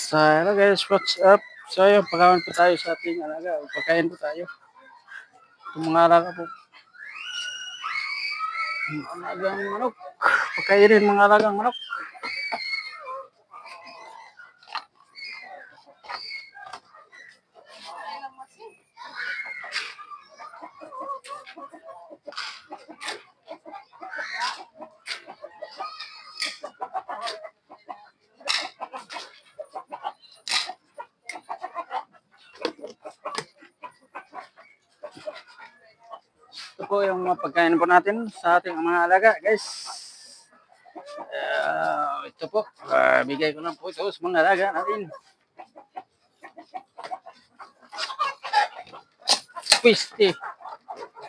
So, hello guys, what's up? So, yun, pagkain po tayo sa ating alaga. Pagkain po tayo. Itong mga alaga po. Mga alagang manok. Pagkainin mga alagang manok. Ito po yung mga pagkain po natin sa ating mga alaga, guys. Ito po, bigay ko lang po ito sa mga alaga natin. Piste.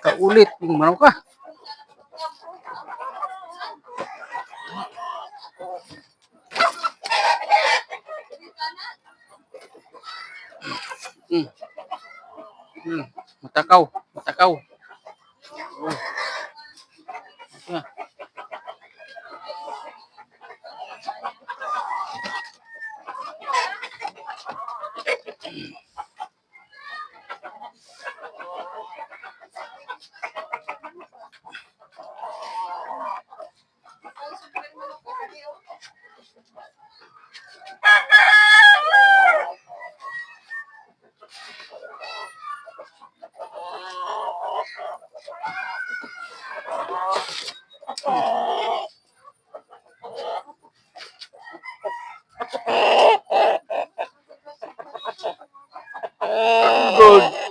Kaulit yung manok ka. Matakaw. Matakaw. Oh. Okay.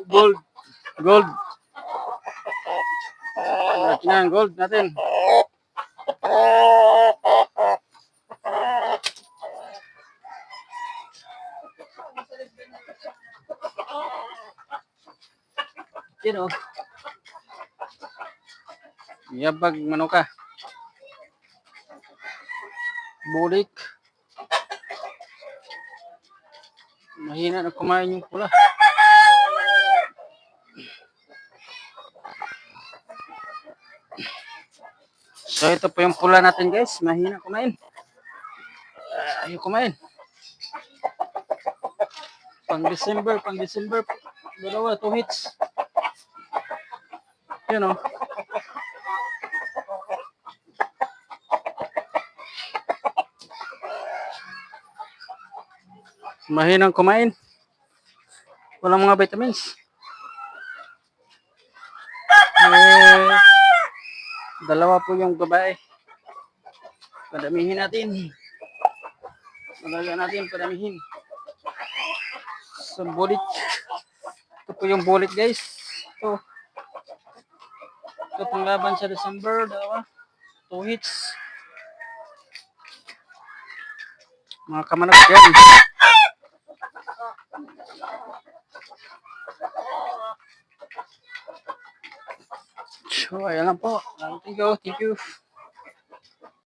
Gold. Gold. Yan, gold natin. Yan o. Yabag manok ka. Bulik. Mahina na kumain yung pula. So ito po yung pula natin guys. Mahina kumain. Ayaw kumain. Pang December. Dalawa, 2 hits. Yun o. Mahinang kumain. Walang mga vitamins. Dalawa po yung babae. Padamihin natin. Malagyan natin, padamihin. So, bulit. Ito po yung bulit guys. Ito. Ito pang laban sa December. Dalawa. 2 hits. Mga kamanak yan. So, ayan lang po. Thank you.